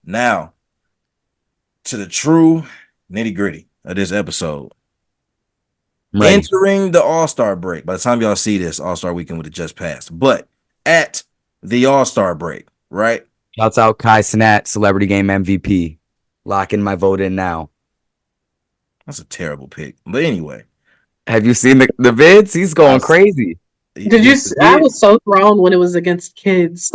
Now, to the true nitty gritty of this episode. Entering the All-Star break. By the time y'all see this, All-Star weekend would have just passed. But at the All-Star break, right? Shouts out Kai Cenat, Celebrity Game MVP. Locking my vote in now. That's a terrible pick. But anyway. Have you seen the vids? He's going crazy. Did you? I was so thrown when it was against kids.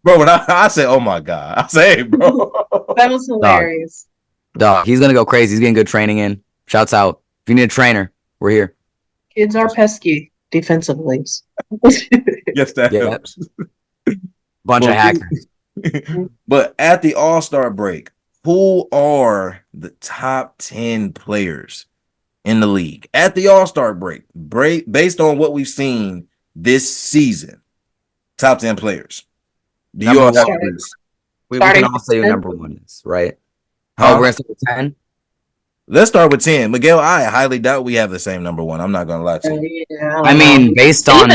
Bro, when I said, oh my God. I say, hey, bro. That was hilarious. Dog, he's going to go crazy. He's getting good training in. Shouts out. If you need a trainer, we're here. Kids are pesky defensively. Yes, that helps. Bunch of hackers. But at the All-Star break, who are the top 10 players in the league? At the All-Star break, based on what we've seen this season, top 10 players. Do you all have this? We can all say who number one is, right? We're going to start with 10? Let's start with 10. Miguel, I highly doubt we have the same number one. I'm not going to lie to you. Yeah, I mean, based on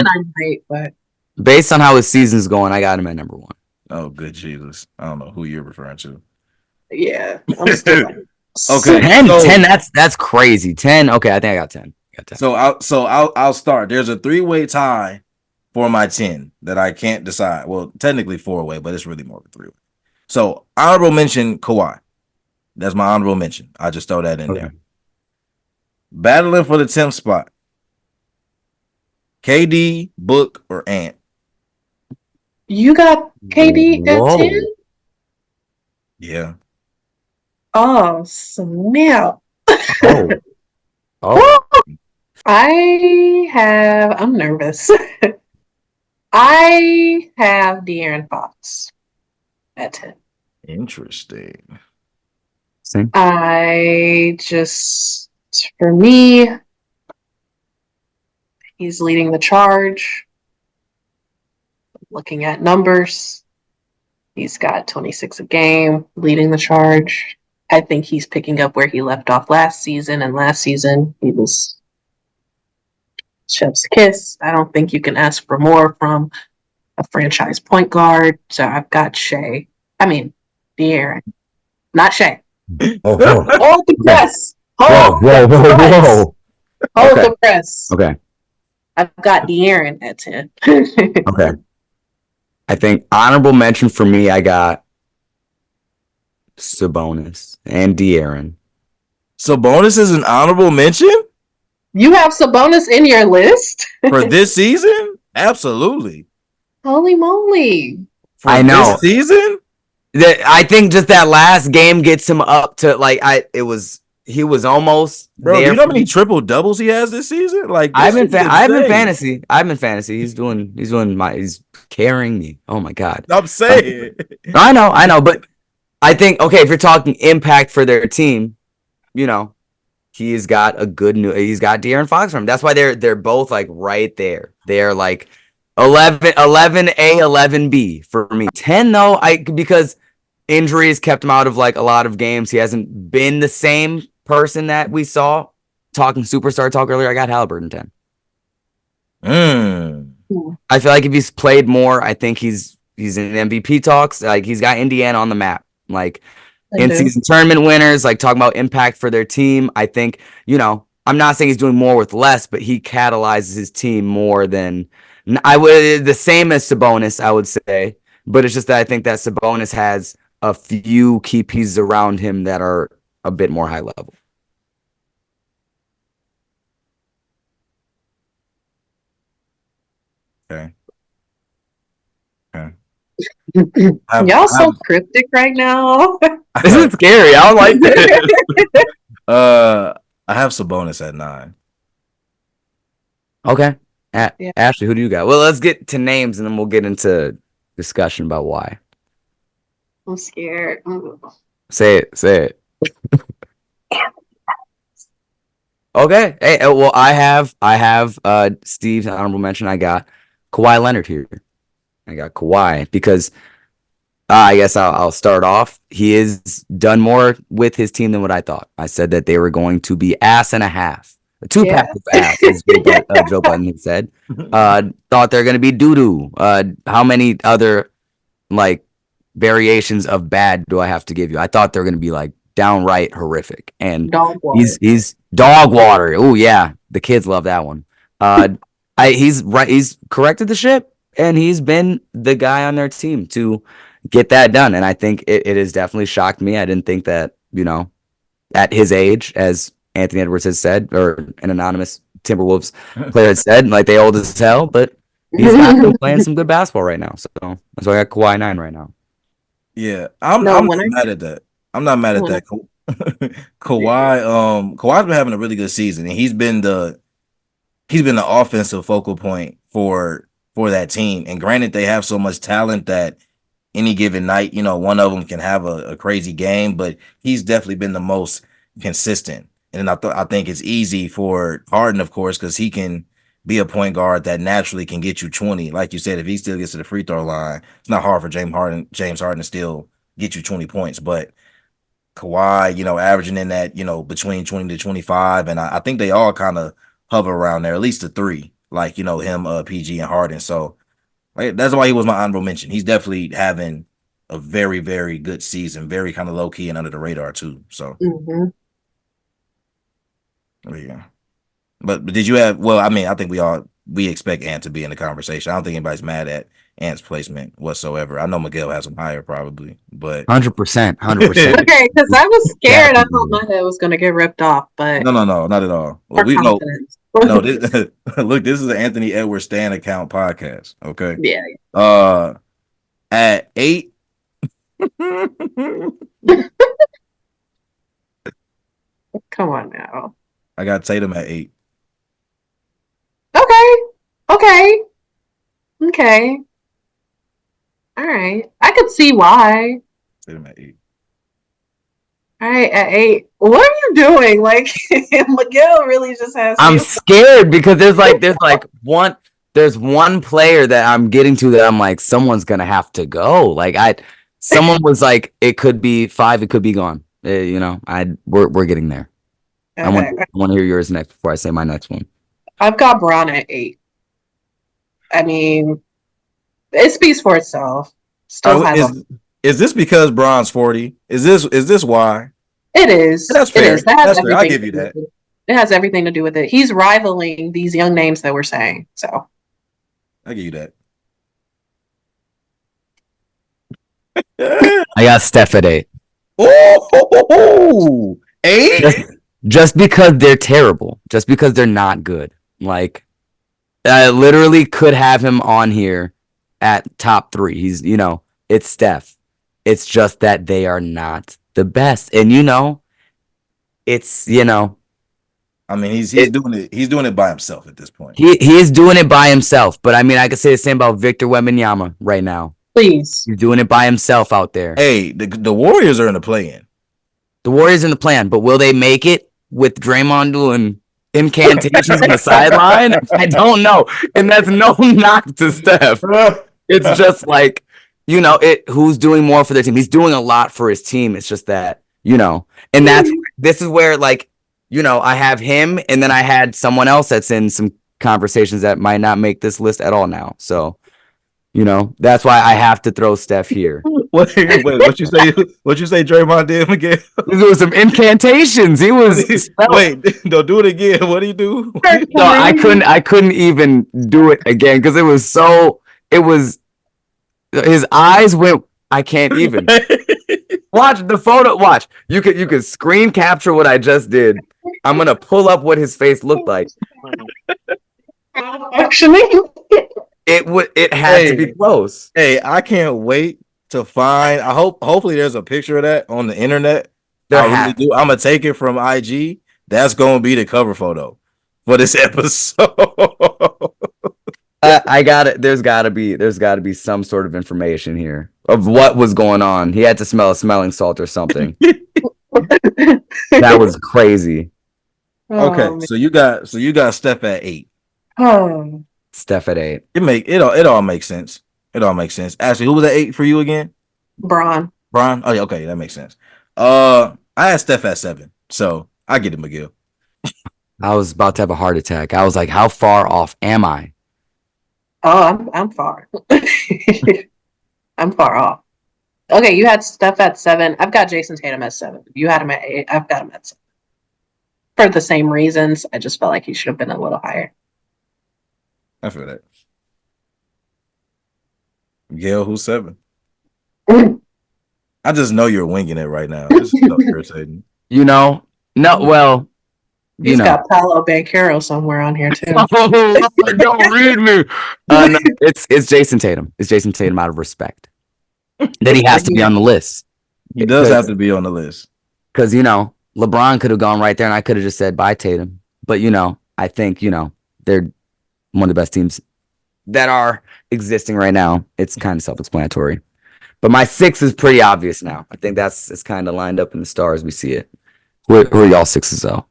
how his season's going, I got him at number one. Oh, good Jesus. I don't know who you're referring to. Yeah. I'm still okay. 10, that's crazy. 10. Okay, I think I got 10. So I'll start. There's a 3-way tie for my 10 that I can't decide. Well, technically 4-way, but it's really more of a 3-way. So honorable mention Kawhi. That's my honorable mention. I just throw that in there. Battling for the 10th spot. KD, Book, or Ant? You got KD at 10? Yeah. Oh, smell. Oh. I'm nervous. I have De'Aaron Fox at 10. Interesting. For me, he's leading the charge. Looking at numbers, he's got 26 a game, leading the charge. I think he's picking up where he left off last season, and last season he was chef's kiss. I don't think you can ask for more from a franchise point guard. So I've got De'Aaron, not Shea. Hold the press. Hold the press. Okay. I've got De'Aaron at 10. Okay. I think honorable mention for me, I got Sabonis and De'Aaron. Sabonis is an honorable mention? You have Sabonis in your list? For this season? Absolutely. Holy moly. I know. This season? I think just that last game gets him up to he was almost bro. Do you know how many triple doubles he has this season? I'm in fantasy. He's carrying me. Oh my God. I'm saying. I know, but I think if you're talking impact for their team, he's got De'Aaron Fox from him. That's why they're both right there. They're 11A, 11B for me. 10 though, because injuries kept him out of a lot of games. He hasn't been the same person that we saw. Talking superstar talk earlier, I got Halliburton 10. I feel like if he's played more, I think he's in MVP talks. He's got Indiana on the map. In-season tournament winners, talking about impact for their team. I think, I'm not saying he's doing more with less, but he catalyzes his team more than the same as Sabonis, I would say. But it's just that I think that Sabonis has a few key pieces around him that are a bit more high level. Okay. Y'all so cryptic right now. This is scary. I don't like this. I have Sabonis at 9. Okay. Ashley, who do you got? Well, let's get to names and then we'll get into discussion about why. I'm scared. Say it. Okay. Hey, well, I have Steve's honorable mention. I got Kawhi Leonard here. I got Kawhi because I guess I'll start off. He has done more with his team than what I thought. I said that they were going to be ass and a half. A 2-pack of ass, as Joe Budden had said. Thought they're going to be doo-doo. How many other, variations of bad do I have to give you? I thought they're going to be like downright horrific, and Dog water. he's dog water. Oh yeah, the kids love that one. He's right. He's corrected the ship, and he's been the guy on their team to get that done. And I think it has definitely shocked me. I didn't think that, at his age, as Anthony Edwards has said, or an anonymous Timberwolves player had said, like they old as hell, but he's got them playing some good basketball right now. So that's why I got Kawhi 9 right now. Yeah, I'm not mad at that. I'm not mad at that. Kawhi's been having a really good season, and he's been the offensive focal point for that team. And granted, they have so much talent that any given night, one of them can have a crazy game, but he's definitely been the most consistent. And I think it's easy for Harden, of course, because he can be a point guard that naturally can get you 20. Like you said, if he still gets to the free throw line, it's not hard for James Harden to still get you 20 points. But Kawhi, averaging in that, between 20 to 25. And I think they all kind of hover around there, at least the three, like, him, PG, and Harden. So that's why he was my honorable mention. He's definitely having a very, very good season, very kind of low key and under the radar too. So, yeah. But did you have? Well, I mean, I think we expect Ant to be in the conversation. I don't think anybody's mad at Ant's placement whatsoever. I know Miguel has him higher probably, but 100%. Okay, because I was scared. I thought my head was going to get ripped off, but no, not at all. Well, look, this is an Anthony Edwards Stan account podcast. Okay. Yeah. At 8. Come on now. I got Tatum at 8. Okay. All right. I could see why. Tatum at 8. All right, at 8. What are you doing? Like Miguel really just has. I'm scared because there's one player that I'm getting to that I'm like, someone's gonna have to go. Like someone was like, it could be 5, it could be gone. We're getting there. Okay. I want to hear yours next before I say my next one. I've got Braun at 8. I mean, it speaks for itself. Still is this because Braun's 40? Is this why? It is. That's fair. It is. That's fair. I'll give you that. It has everything to do with it. He's rivaling these young names that we're saying. So I'll give you that. I got Steph at 8. Oh, 8? Just because they're terrible. Just because they're not good. Like, I literally could have him on here at top 3. He's, it's Steph. It's just that they are not the best. And, it's, I mean, he's doing it. He's doing it by himself at this point. He is doing it by himself. But, I mean, I could say the same about Victor Wembanyama right now. Please. He's doing it by himself out there. Hey, the Warriors are in the play-in. The Warriors in the plan, but will they make it with Draymond doing incantations on the sideline? I don't know. And that's no knock to Steph. It's just like, who's doing more for their team? He's doing a lot for his team. It's just that, and this is where, like, I have him, and then I had someone else that's in some conversations that might not make this list at all now. So, that's why I have to throw Steph here. What you say? What you say? Draymond did again? There was some incantations. He was. Wait, don't do it again. What do you do? No, I couldn't even do it again because it was so. It was. His eyes went. I can't even. Watch the photo. Watch. You could screen capture what I just did. I'm gonna pull up what his face looked like. Actually. It had to be close. Hey, I can't wait to find. Hopefully there's a picture of that on the internet. I really do. I'm gonna take it from IG. That's gonna be the cover photo for this episode. I got it. There's gotta be some sort of information here of what was going on. He had to smell a smelling salt or something. That was crazy. Okay, so you got Steph at 8. Oh. Steph at 8. It all makes sense. It all makes sense. Ashley, who was at 8 for you again? Braun. Oh yeah, okay, that makes sense. I had Steph at 7, so I get it, McGill. I was about to have a heart attack. I was like, how far off am I? Oh, I'm far. I'm far off. Okay, you had Steph at 7. I've got Jason Tatum at 7. You had him at 8. I've got him at 7. For the same reasons, I just felt like he should have been a little higher. I feel that. Gail, who's 7? I just know you're winging it right now. This is so irritating. No, well, He's got Paolo Banchero somewhere on here too. Oh, don't read me. No, it's Jason Tatum. It's Jason Tatum out of respect. That he has to be on the list. He does have to be on the list. Because, LeBron could have gone right there and I could have just said bye, Tatum. But, I think, they're one of the best teams that are existing right now. It's kind of self-explanatory. But my 6 is pretty obvious now. I think it's kind of lined up in the stars. We see it. Who are y'all 6s, though?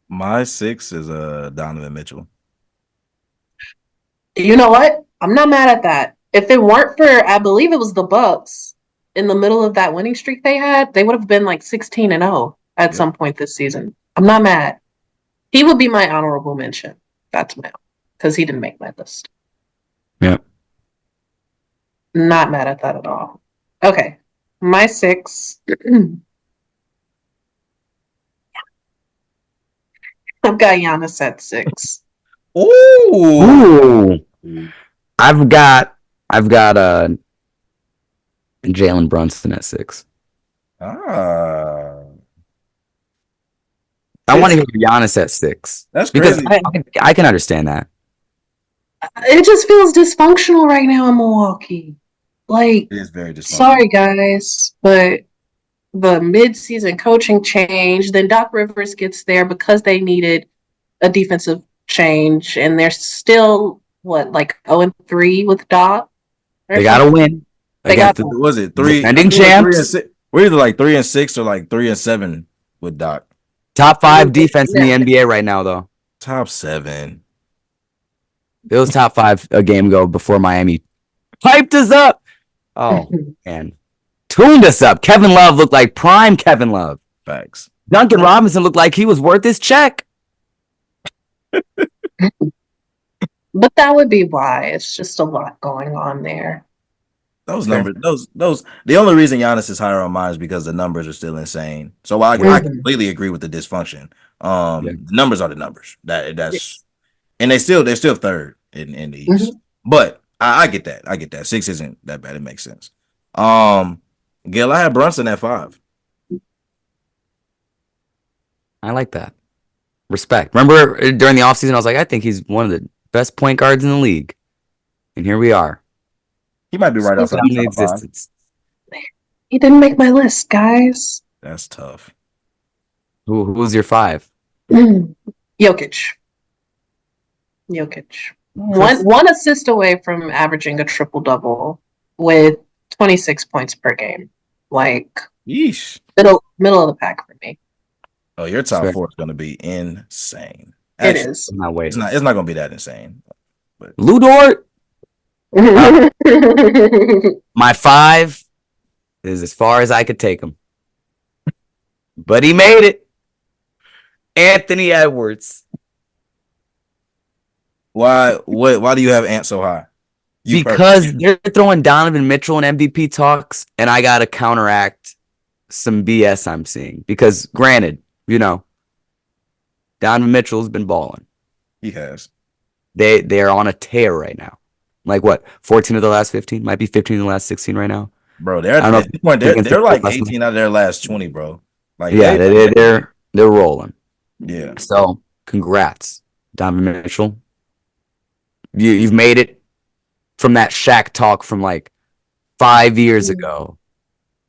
My 6 is Donovan Mitchell. You know what? I'm not mad at that. If it weren't for, I believe it was the Bucks in the middle of that winning streak they had, they would have been like 16-0 at some point this season. I'm not mad. He would be my honorable mention. That's my, because he didn't make my list. Yeah. Not mad at that at all. Okay. My 6. I've got Giannis at 6. Ooh. I've got Jalen Brunson at 6. Ah. I want to hear Giannis at 6. That's because crazy. I can understand that. It just feels dysfunctional right now in Milwaukee. Like, it is very dysfunctional. Sorry, guys, but the mid-season coaching change, then Doc Rivers gets there because they needed a defensive change, and they're still, 0-3 with Doc? They got to win. They got was it 3? Defending champs. We're either like 3-6 or like 3-7 with Doc. Top 5 defense in the NBA right now, though. Top 7. It was top 5 a game ago before Miami hyped us up. Oh, man. Tuned us up. Kevin Love looked like prime Kevin Love. Facts. Duncan Robinson looked like he was worth his check. But that would be why. It's just a lot going on there. Those numbers, those. The only reason Giannis is higher on mine is because the numbers are still insane. So I completely agree with the dysfunction. The numbers are the numbers. And they're still third in the East. But I get that. I get that. 6 isn't that bad. It makes sense. Gil, I had Brunson at 5. I like that. Respect. Remember during the offseason, I was like, I think he's one of the best point guards in the league. And here we are. He might be right outside the top existence. 5. He didn't make my list, guys. That's tough. Who's your 5? Jokic. One assist away from averaging a triple-double with 26 points per game. Yeesh. Middle of the pack for me. Oh, your top 4 is going to be insane. Actually, it is. It's not going to be that insane. But Lou Dort. My 5 is as far as I could take him. But he made it. Anthony Edwards. Why do you have Ant so high? Because they're throwing Donovan Mitchell in MVP talks, and I got to counteract some BS I'm seeing. Because granted, Donovan Mitchell's been balling. He has. They're on a tear right now. Like what? 14 of the last 15? Might be 15 of the last 16 right now. Bro, they're like 18 out of their last 20, bro. They're rolling. Yeah. So congrats, Donovan Mitchell. You've made it from that Shaq talk from like 5 years ago.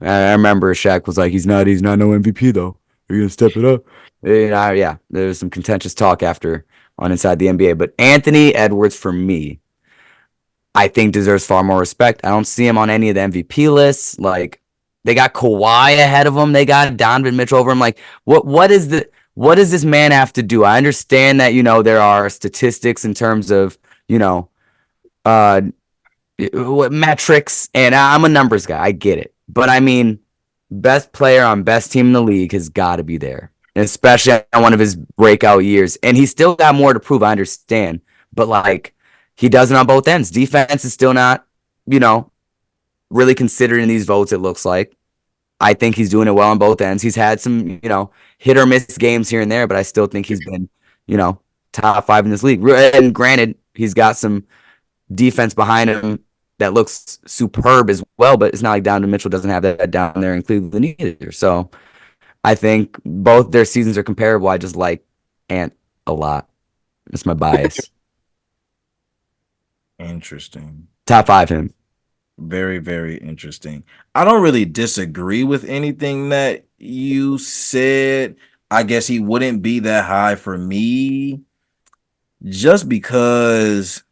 I remember Shaq was like, he's not no MVP though. Are you gonna step it up? There's some contentious talk after on Inside the NBA, but Anthony Edwards for me, I think deserves far more respect. I don't see him on any of the MVP lists. Like they got Kawhi ahead of him, they got Donovan Mitchell over him. Like what does this man have to do? I understand that there are statistics in terms of metrics, and I'm a numbers guy. I get it, but I mean, best player on best team in the league has got to be there, and especially on one of his breakout years. And he's still got more to prove. I understand, but like he does it on both ends. Defense is still not, really considered in these votes, it looks like. I think he's doing it well on both ends. He's had some, hit or miss games here and there, but I still think he's been, top 5 in this league. And granted, he's got some defense behind him that looks superb as well, but it's not like Donovan Mitchell doesn't have that down there in Cleveland either. So I think both their seasons are comparable. I just like Ant a lot. That's my bias. Interesting. Top 5 him. Very, very interesting. I don't really disagree with anything that you said. I guess he wouldn't be that high for me just because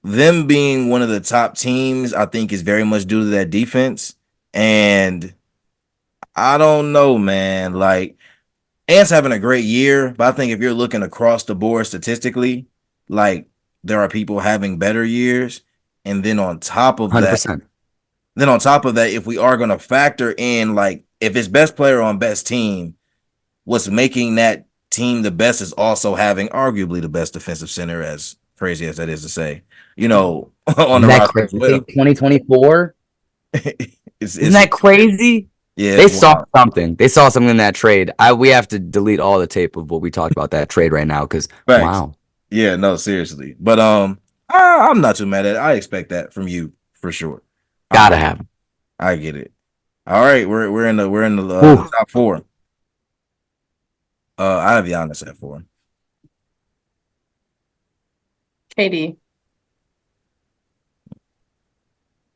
them being one of the top teams, I think, is very much due to that defense. And I don't know, man. Like, Ant's having a great year, but I think if you're looking across the board statistically, like, there are people having better years. And then on top of 100%. that, if we are going to factor in, like, if it's best player on best team, what's making that team the best is also having arguably the best defensive center, as crazy as that is to say, on Isn't the that roster as crazy? well. 2024? It's Isn't that crazy? yeah, They it's saw wild. something. They saw something in that trade. We have to delete all the tape of what we talked about that trade right now because Facts. wow, Yeah, no, seriously. But I'm not too mad at it. I expect that from you for sure. gotta have him. I get it. All right, we're in the Ooh. top 4. I have Giannis at 4. KD.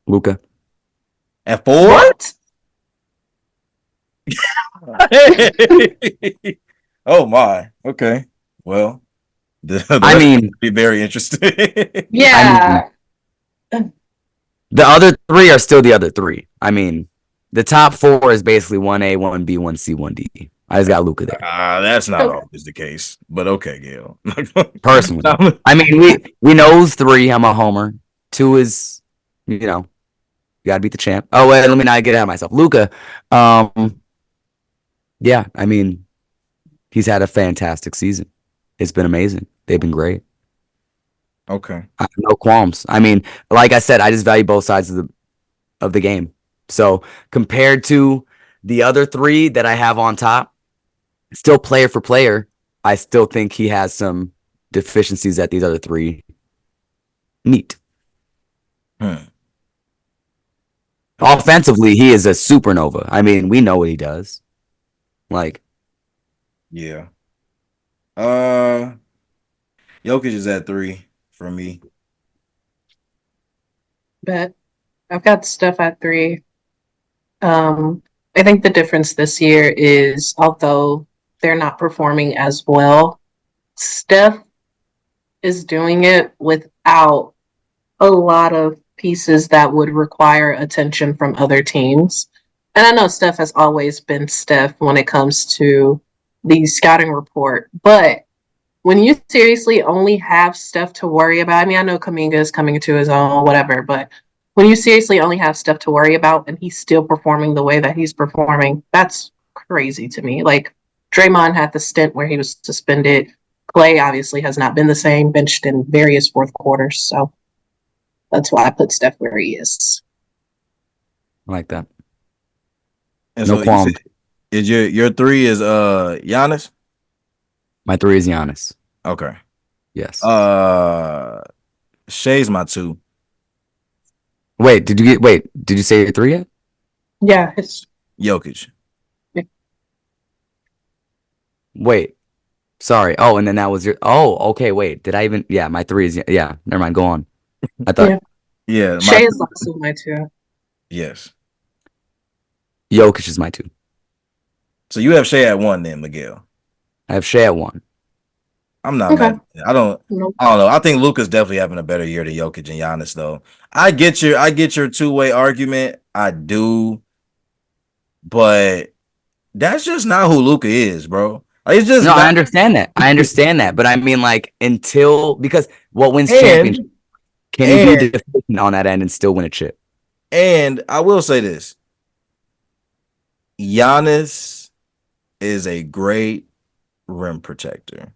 Luka. At 4? What? Oh my. Okay. Well, the I rest mean, be very interesting. Yeah. the other 3 are still the other 3. I mean, the top 4 is basically 1A, 1B, 1C, 1D. I just got Luka there. That's not Okay. always the case, but okay, Gail. Personally, I mean, we know who's 3. I'm a homer. 2 is, you gotta beat the champ. Oh wait, let me not get ahead of myself. Luka, yeah, I mean, he's had a fantastic season. It's been amazing. They've been great. Okay. I have no qualms. I mean, like I said, I just value both sides of the game. So compared to the other 3 that I have on top, still player for player, I still think he has some deficiencies that these other 3 meet. Offensively, he is a supernova. I mean, we know what he does. Like, Yeah. Jokic is at 3 for me. Bet. I've got Steph at 3. I think the difference this year is, although they're not performing as well, Steph is doing it without a lot of pieces that would require attention from other teams. And I know Steph has always been Steph when it comes to the scouting report, but when you seriously only have Steph to worry about, I mean, I know Kuminga is coming into his own, whatever, but when you seriously only have Steph to worry about and he's still performing the way that he's performing, that's crazy to me. Like, Draymond had the stint where he was suspended. Clay obviously has not been the same, benched in various fourth quarters. So that's why I put Steph where he is. I like that. And No so you qualms. said is your 3 is Giannis? My 3 is Giannis. Okay. Yes. Shay's my 2. Wait, did you say your 3 yet? Yeah, it's Jokic. Wait. Sorry. Oh, and then that was your. Oh, okay. Wait. Did I even? Yeah, my 3 is. Yeah. Never mind. Go on. I thought Yeah, Shay is also my 2. yes. Jokic is my 2. So you have Shay at 1 then, Miguel. I have Shea at 1. I'm not Okay. mad. I don't Nope. know. I think Luka's definitely having a better year than Jokic and Giannis, though. I get your two-way argument. I do, but that's just not who Luka is, bro. Like, it's just No, I not. understand that. I understand that, but I mean, like, because what wins championship? Can you be deficient on that end and still win a chip? And I will say this: Giannis is a great rim protector.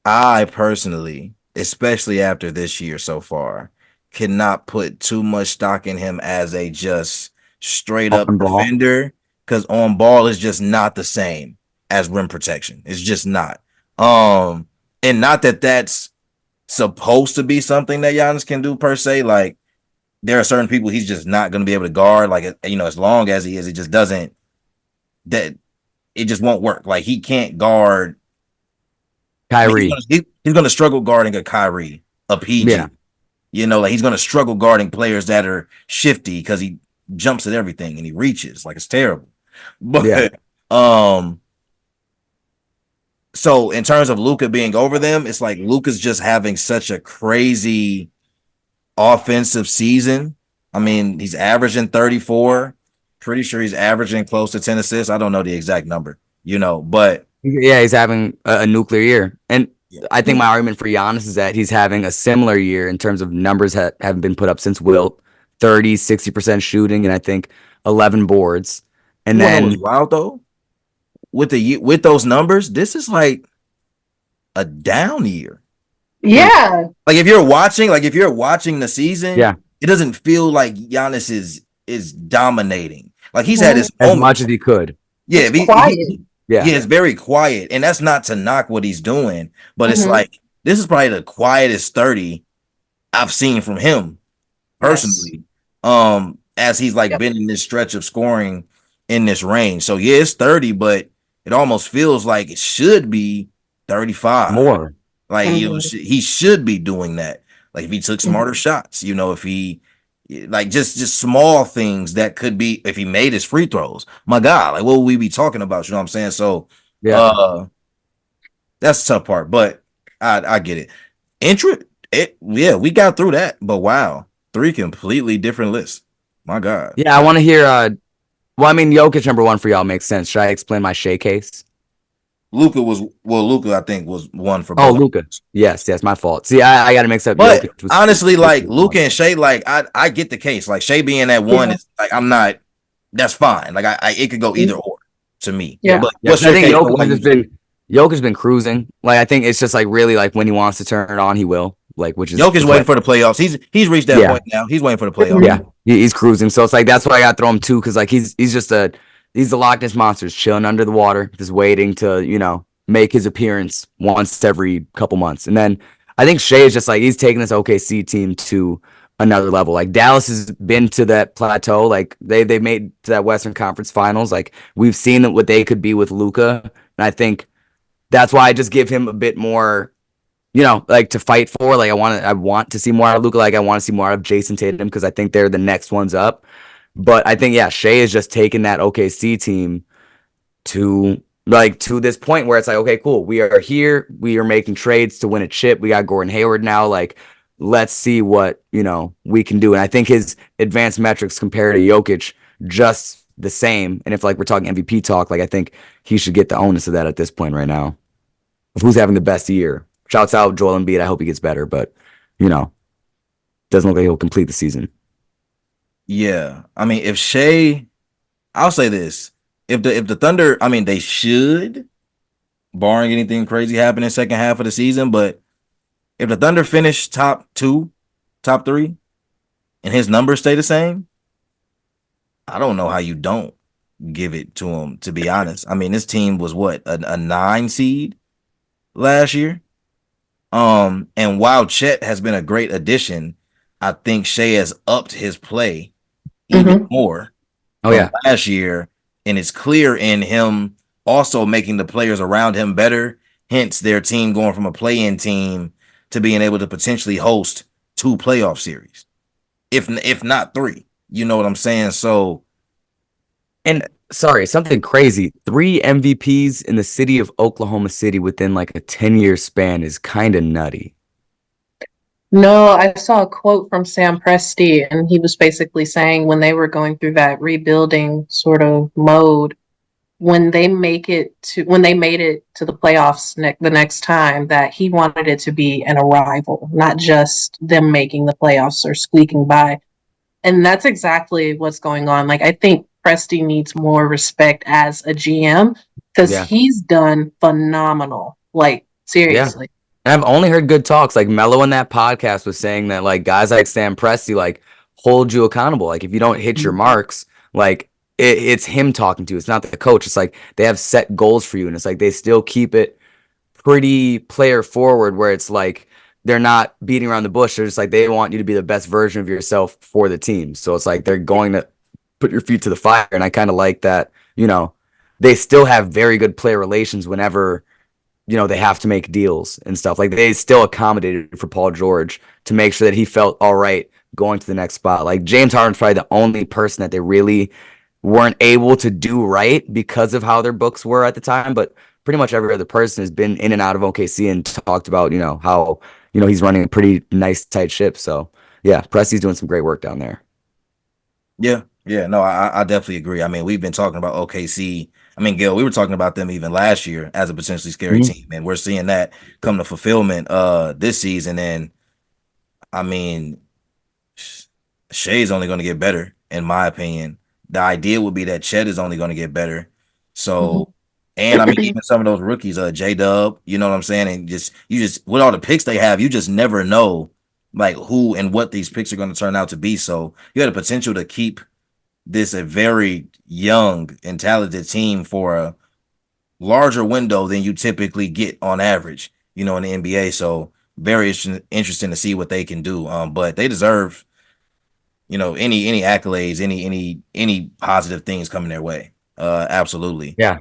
I personally, especially after this year so far, cannot put too much stock in him as a just straight up On ball. defender because on ball is just not the same as rim protection. It's just not. And not that that's supposed to be something that Giannis can do per se. Like there are certain people he's just not going to be able to guard. Like as long as he is, it just doesn't. That it just won't work. Like he can't guard. I mean, Kyrie. he's gonna struggle guarding a Kyrie, a Yeah. PG. Like he's gonna struggle guarding players that are shifty because he jumps at everything and he reaches like it's terrible. Yeah. But so in terms of Luka being over them, it's like Luka's just having such a crazy offensive season. I mean, he's averaging 34. Pretty sure he's averaging close to 10 assists. I don't know the exact number, but Yeah, he's having a nuclear year. And yeah. I think my argument for Giannis is that he's having a similar year in terms of numbers that haven't been put up since Wilt. 30, 60% shooting, and I think 11 boards. And You wanna know then what's wild though? With those numbers, this is like a down year. Yeah. Like if you're watching the season, yeah, it doesn't feel like Giannis is dominating. Like he's had Mhm. his as moments. much as he could. Yeah, It's quiet. Yeah. it's very quiet, and that's not to knock what he's doing, but it's Mhm. like this is probably the quietest 30 I've seen from him Yes. personally. As he's like Yep. been in this stretch of scoring in this range. So yeah, it's 30, but it almost feels like it should be 35. More. Like Mhm. he should be doing that. Like if he took Mhm. smarter shots, if he like just small things that could be if he made his free throws. My God, like what would we be talking about? You know what I'm saying? So Yeah. that's the tough part, but I get it. Yeah, we got through that, but wow, three completely different lists. My God. Yeah, I want to hear well, I mean, Jokic number one for y'all makes sense. Should I explain my Shea case? Luka I think was one for Oh, both. Luca. Yes, my fault. See, I got to mix up But Jokic with honestly, like Luka one. and Shea, like I get the case. Like Shea being at one Yeah. is like I'm not. That's fine. Like it could go either Mhm. or to me. Yeah. But Yeah, what's 'cause I your think case for why you? Jokic has been cruising. Like I think it's just like really like when he wants to turn it on, he will. Like which is Jokic waiting for the playoffs. He's reached that yeah, point now. He's waiting for the playoffs. yeah. He's cruising. So it's like that's why I got to throw him too, because like he's just he's the Loch Ness monster, chilling under the water, just waiting to make his appearance once every couple months. And then I think Shea is just like he's taking this OKC team to another level. Like Dallas has been to that plateau. Like they made to that Western Conference Finals. Like we've seen what they could be with Luka, and I think that's why I just give him a bit more. Like to fight for. Like I want to see more out of Luka. Like I want to see more out of Jason Tatum because I think they're the next ones up. But I think Shea is just taking that OKC team to this point where it's like, okay, cool. We are here. We are making trades to win a chip. We got Gordon Hayward now. Like, let's see what, we can do. And I think his advanced metrics compared to Jokic just the same. And if like we're talking MVP talk, like I think he should get the onus of that at this point right now. Of who's having the best year. Shouts out Joel Embiid. I hope he gets better, but doesn't look like he'll complete the season. Yeah, I mean, I'll say this: if the Thunder, I mean, they should, barring anything crazy happening second half of the season. But if the Thunder finish top two, top three, and his numbers stay the same, I don't know how you don't give it to him. To be honest, I mean, this team was what a 9 seed last year. And while Chet has been a great addition, I think Shea has upped his play even Mhm. more Oh from yeah. last year, and it's clear in him also making the players around him better. Hence, their team going from a play-in team to being able to potentially host 2 playoff series, if not 3. You know what I'm saying? So, And sorry, something crazy. 3 MVPs in the city of Oklahoma City within like a 10-year span is kind of nutty. No, I saw a quote from Sam Presti, and he was basically saying when they were going through that rebuilding sort of mode, when they made it to the playoffs the next time, that he wanted it to be an arrival, not just them making the playoffs or squeaking by. And that's exactly what's going on. Like I think Presti needs more respect as a GM because Yeah. he's done phenomenal. Like Yeah. seriously. And I've only heard good talks. Like Mello in that podcast was saying that like guys like Sam Presti like hold you accountable. Like if you don't hit your marks, like it's him talking to you. It's not the coach. It's like they have set goals for you, and it's like they still keep it pretty player forward, where it's like they're not beating around the bush. They're just like they want you to be the best version of yourself for the team. So it's like they're going to put your feet to the fire, and I kind of like that. They still have very good player relations whenever they have to make deals and stuff. Like they still accommodated for Paul George to make sure that he felt all right going to the next spot. Like James Harden's probably the only person that they really weren't able to do right because of how their books were at the time. But pretty much every other person has been in and out of OKC and talked about, how, he's running a pretty nice tight ship. So yeah, Presti's doing some great work down there. Yeah. Yeah. No, I definitely agree. I mean, we've been talking about OKC. I mean, Gil, we were talking about them even last year as a potentially scary team, and we're seeing that come to fulfillment this season. And I mean, Shea's only going to get better, in my opinion. The idea would be that Chet is only going to get better. So, and I mean, even some of those rookies, J Dub, you know what I'm saying? And you just with all the picks they have, you just never know like who and what these picks are going to turn out to be. So you had the potential to keep this a very young and talented team for a larger window than you typically get on average, in the NBA. So very interesting to see what they can do. But they deserve, any accolades, any positive things coming their way. Absolutely. Yeah.